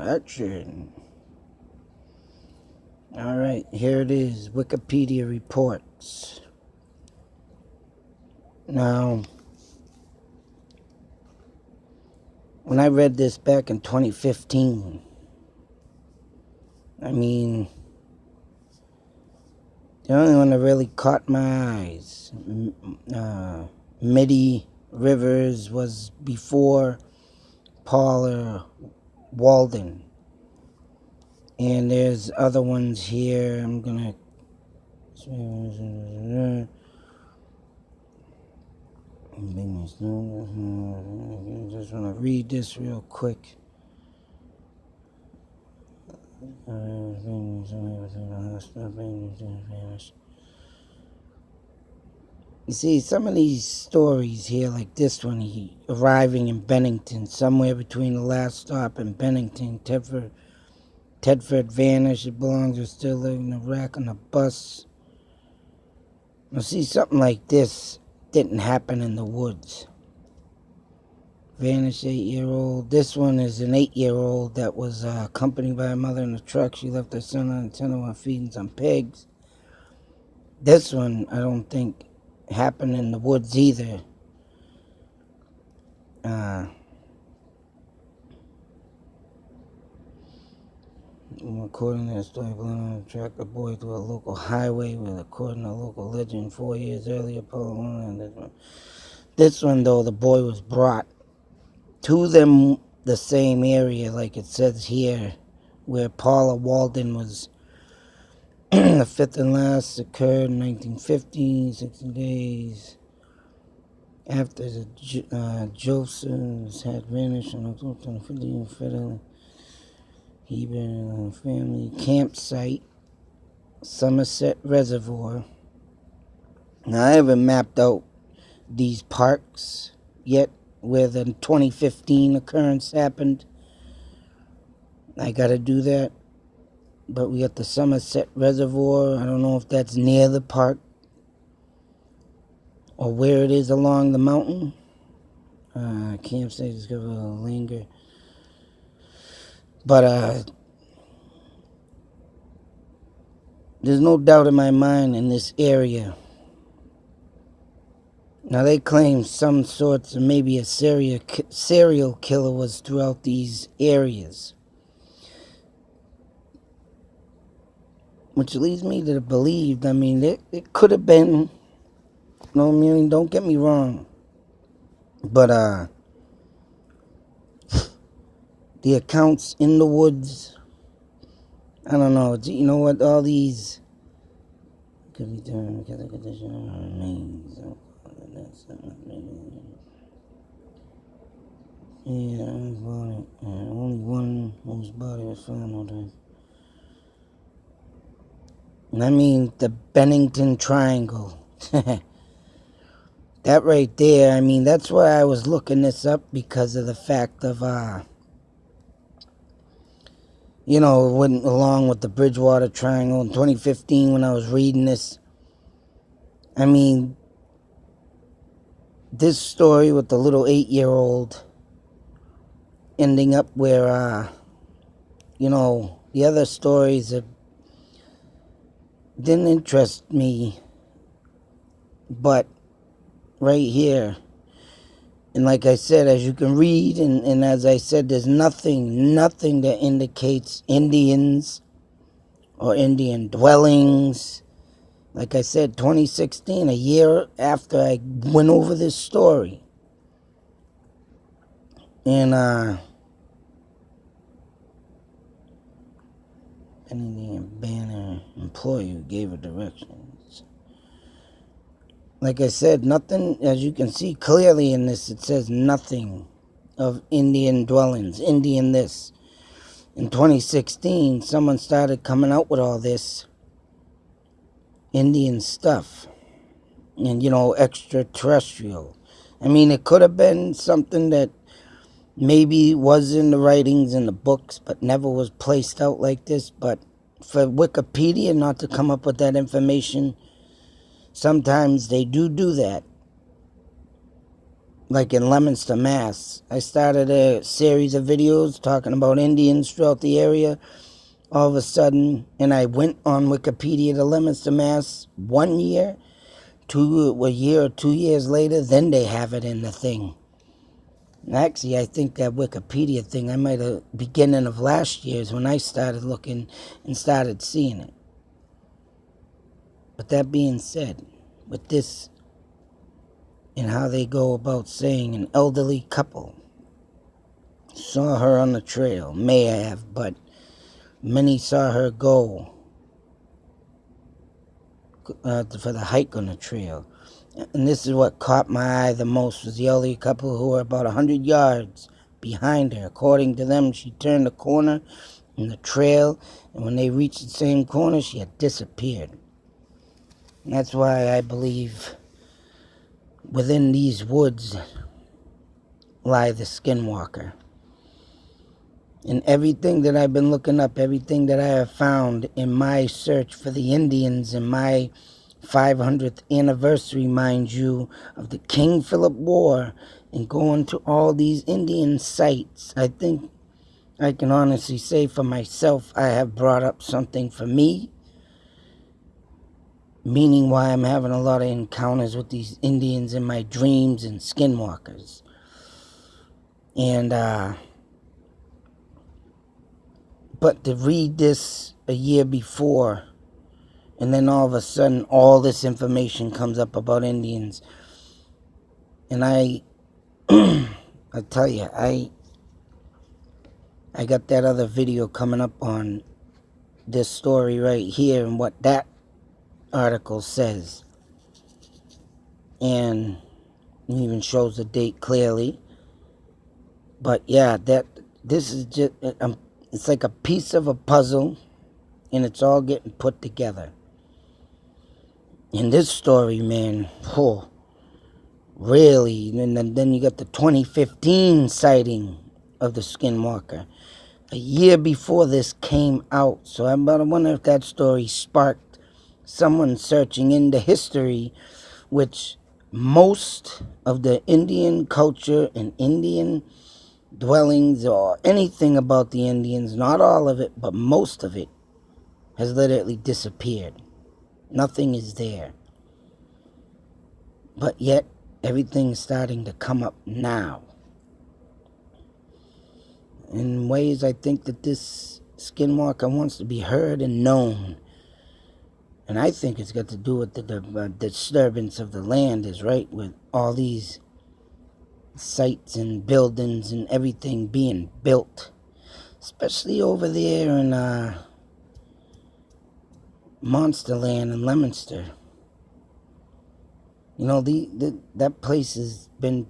Action. Alright, here it is. Wikipedia reports. Now, when I read this back in 2015, I mean, the only one that really caught my eyes, Midi Rivers, was before Paula Walden. And there's other ones here. I'm gonna just want to read this real quick. You see, some of these stories here, like this one, he arriving in Bennington, somewhere between the last stop in Bennington, Tedford vanished. It belongs to still living in Iraq on a bus. Now, see, something like this didn't happen in the woods. Vanished 8-year-old. This one is an 8-year-old that was accompanied by a mother in a truck. She left her son unattended while feeding some pigs. This one, I don't think, happened in the woods either. According to the story, on a track, a boy through a local highway, with, according to a local legend, 4 years earlier, this one, though, the boy was brought to them, the same area, like it says here, where Paula Walden was. The fifth and last occurred in 1950, 60 days after the Josephs had vanished on October 15th. Federal Hebrew family campsite, Somerset Reservoir. Now, I haven't mapped out these parks yet where the 2015 occurrence happened. I gotta do that. But we got the Somerset Reservoir. I don't know if that's near the park or where it is along the mountain. Campsite is gonna linger. But there's no doubt in my mind in this area. Now, they claim some sorts of maybe a serial killer was throughout these areas, which leads me to believe, I mean, it could have been, no, I mean, don't get me wrong, but the accounts in the woods, I don't know, you know what, all these could be done because of condition remains. Yeah, only one whose body was found. I mean, the Bennington Triangle. That right there, I mean, that's why I was looking this up, because of the fact of, went along with the Bridgewater Triangle in 2015 when I was reading this. I mean, this story with the little 8-year-old ending up where, the other stories that didn't interest me, but right here, and like I said, as you can read, and as I said, there's nothing that indicates Indians or Indian dwellings. Like I said, 2016, a year after I went over this story. And, an Indian banner employee who gave her directions. Like I said, nothing, as you can see clearly in this, it says nothing of Indian dwellings, Indian this. In 2016, someone started coming out with all this Indian stuff and, extraterrestrial. I mean, it could have been something that maybe was in the writings in the books but never was placed out like this. But for Wikipedia not to come up with that information, sometimes they do that. like in Leominster, Mass. I started a series of videos talking about Indians throughout the area. All of a sudden, and I went on Wikipedia to Leominster, Mass. 1 year, a year or 2 years later, then they have it in the thing. And actually, I think that Wikipedia thing, I might have, beginning of last year is when I started looking and started seeing it. But that being said, with this and how they go about saying an elderly couple saw her on the trail, may have, but many saw her go for the hike on the trail. And this is what caught my eye the most, was the elderly couple who were about 100 yards behind her. According to them, she turned a corner in the trail, and when they reached the same corner, she had disappeared. And that's why I believe within these woods lie the skinwalker. And everything that I've been looking up, everything that I have found in my search for the Indians in my 500th anniversary, mind you, of the King Philip War, and going to all these Indian sites, I think I can honestly say for myself, I have brought up something for me, meaning why I'm having a lot of encounters with these Indians in my dreams and skinwalkers. And, but to read this a year before, and then all of a sudden, all this information comes up about Indians. And I tell you, I got that other video coming up on this story right here and what that article says. And it even shows the date clearly. But yeah, this is just, it's like a piece of a puzzle, and it's all getting put together. In this story, man, really, and then you got the 2015 sighting of the skinwalker, a year before this came out. So I wonder if that story sparked someone searching into history, which most of the Indian culture and Indian dwellings or anything about the Indians, not all of it, but most of it, has literally disappeared. Nothing is there. But yet, everything's starting to come up now. In ways, I think that this skinwalker wants to be heard and known. And I think it's got to do with the disturbance of the land, is right, with all these sites and buildings and everything being built. Especially over there in Monsterland and Leominster. You know, that place has been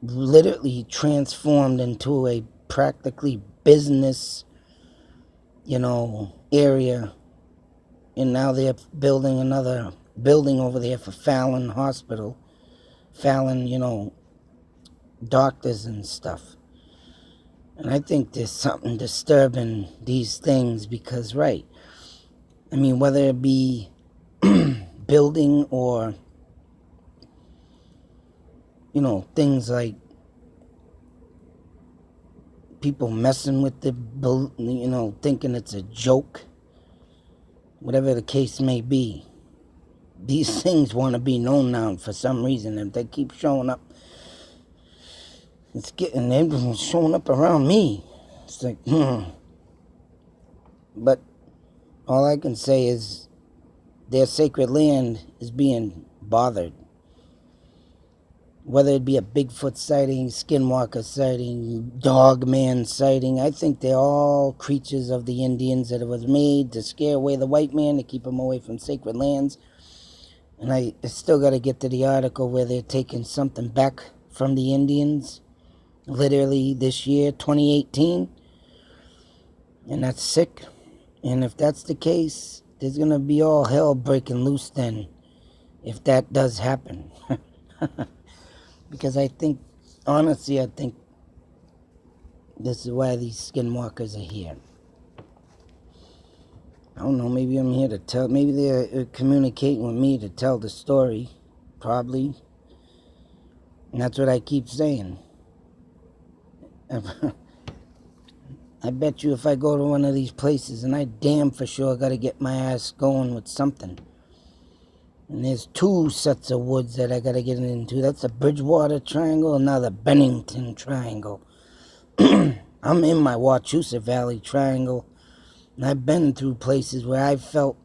literally transformed into a practically business, area. And now they're building another building over there for Fallon Hospital. Fallon, doctors and stuff. And I think there's something disturbing these things because, right, I mean, whether it be building or, things like people messing with thinking it's a joke, whatever the case may be. These things want to be known now for some reason. If they keep showing up, they're showing up around me. It's like, But all I can say is their sacred land is being bothered. Whether it be a Bigfoot sighting, skinwalker sighting, dogman sighting, I think they're all creatures of the Indians that was made to scare away the white man, to keep them away from sacred lands. And I still got to get to the article where they're taking something back from the Indians, literally this year, 2018. And that's sick. And if that's the case, there's going to be all hell breaking loose then, if that does happen. Because honestly, I think this is why these skinwalkers are here. I don't know, maybe I'm here to tell, maybe they're communicating with me to tell the story, probably. And that's what I keep saying. I bet you if I go to one of these places, and I damn for sure got to get my ass going with something. And there's 2 sets of woods that I got to get into. That's the Bridgewater Triangle and now the Bennington Triangle. I'm in my Wachusett Valley Triangle, and I've been through places where I felt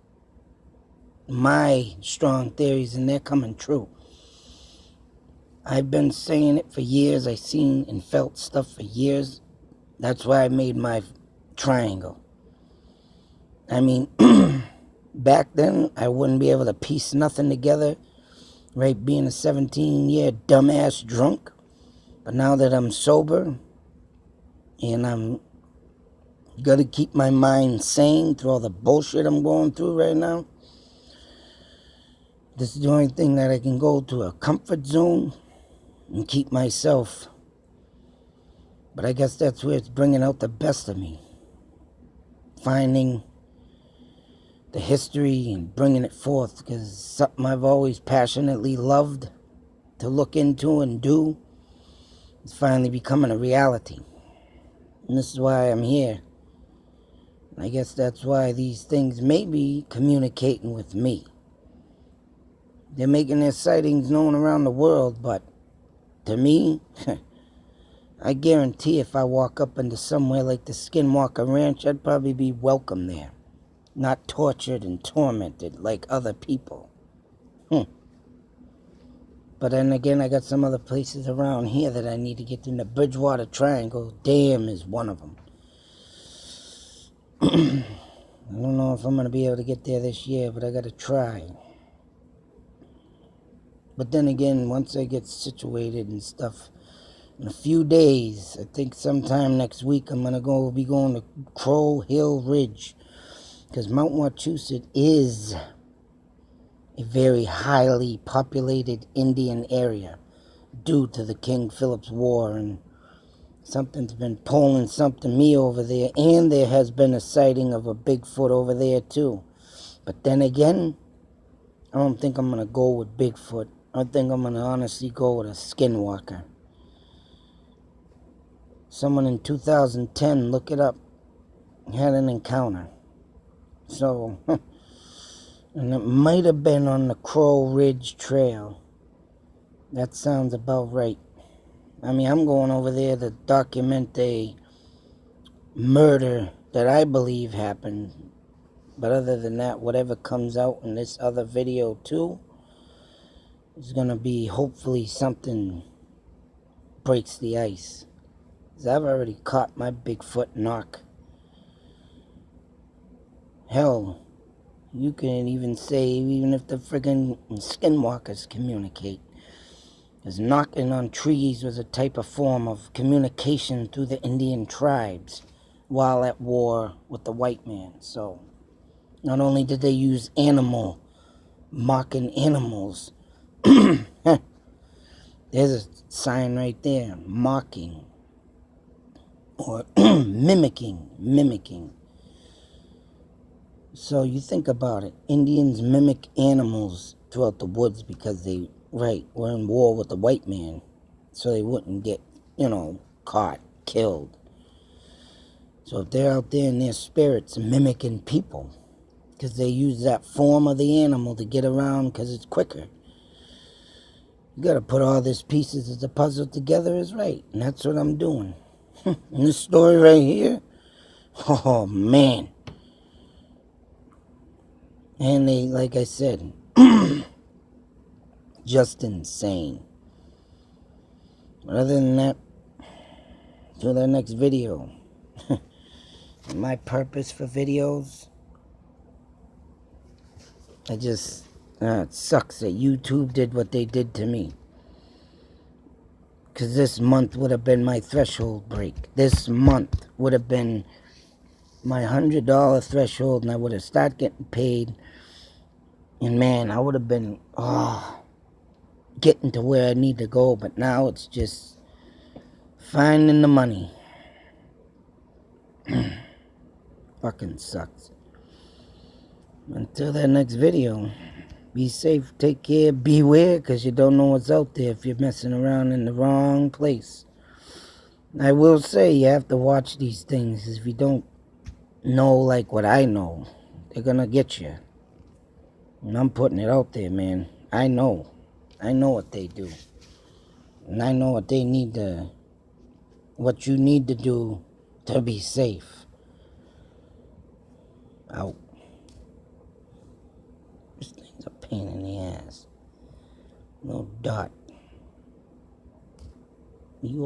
my strong theories, and they're coming true. I've been saying it for years. I've seen and felt stuff for years. That's why I made my triangle. I mean, back then, I wouldn't be able to piece nothing together, right, being a 17-year dumbass drunk. But now that I'm sober, and I'm got to keep my mind sane through all the bullshit I'm going through right now, this is the only thing that I can go to a comfort zone and keep myself. But I guess that's where it's bringing out the best of me. Finding the history and bringing it forth, because something I've always passionately loved to look into and do is finally becoming a reality. And this is why I'm here. And I guess that's why these things may be communicating with me. They're making their sightings known around the world, but to me, I guarantee if I walk up into somewhere like the Skinwalker Ranch, I'd probably be welcome there. Not tortured and tormented like other people. But then again, I got some other places around here that I need to get in. The Bridgewater Triangle, damn, is one of them. I don't know if I'm going to be able to get there this year, but I got to try. But then again, once I get situated and stuff, in a few days, I think sometime next week, I'm going to be going to Crow Hill Ridge. Because Mount Wachusett is a very highly populated Indian area due to the King Philip's War, and something's been pulling something me over there, and there has been a sighting of a Bigfoot over there too. But then again, I don't think I'm going to go with Bigfoot. I think I'm going to honestly go with a skinwalker. Someone in 2010, look it up, had an encounter. So, and it might have been on the Crow Ridge Trail. That sounds about right. I mean, I'm going over there to document a murder that I believe happened. But other than that, whatever comes out in this other video too is going to be hopefully something breaks the ice. 'Cause I've already caught my Bigfoot knock. Hell, you can even say, even if the friggin' skinwalkers communicate, because knocking on trees was a type of form of communication through the Indian tribes while at war with the white man. So, not only did they use mocking animals, there's a sign right there, mocking, or mimicking. So you think about it, Indians mimic animals throughout the woods because they, were in war with the white man, so they wouldn't get, caught, killed. So if they're out there in their spirits mimicking people, because they use that form of the animal to get around because it's quicker. You got to put all these pieces of the puzzle together is right, and that's what I'm doing. And this story right here, oh man. And they, like I said, just insane. But other than that, till that next video. My purpose for videos, it sucks that YouTube did what they did to me. Because this month would have been my threshold break. This month would have been my $100 threshold, and I would have started getting paid. And man, I would have been, getting to where I need to go. But now it's just finding the money. Fucking sucks. Until that next video, Be safe, take care, beware, because you don't know what's out there if you're messing around in the wrong place. I will say you have to watch these things. If you don't know like what I know, they're going to get you. And I'm putting it out there, man. I know. I know what they do. And I know what what you need to do to be safe. Out. This thing's a pain in the ass. No dot. You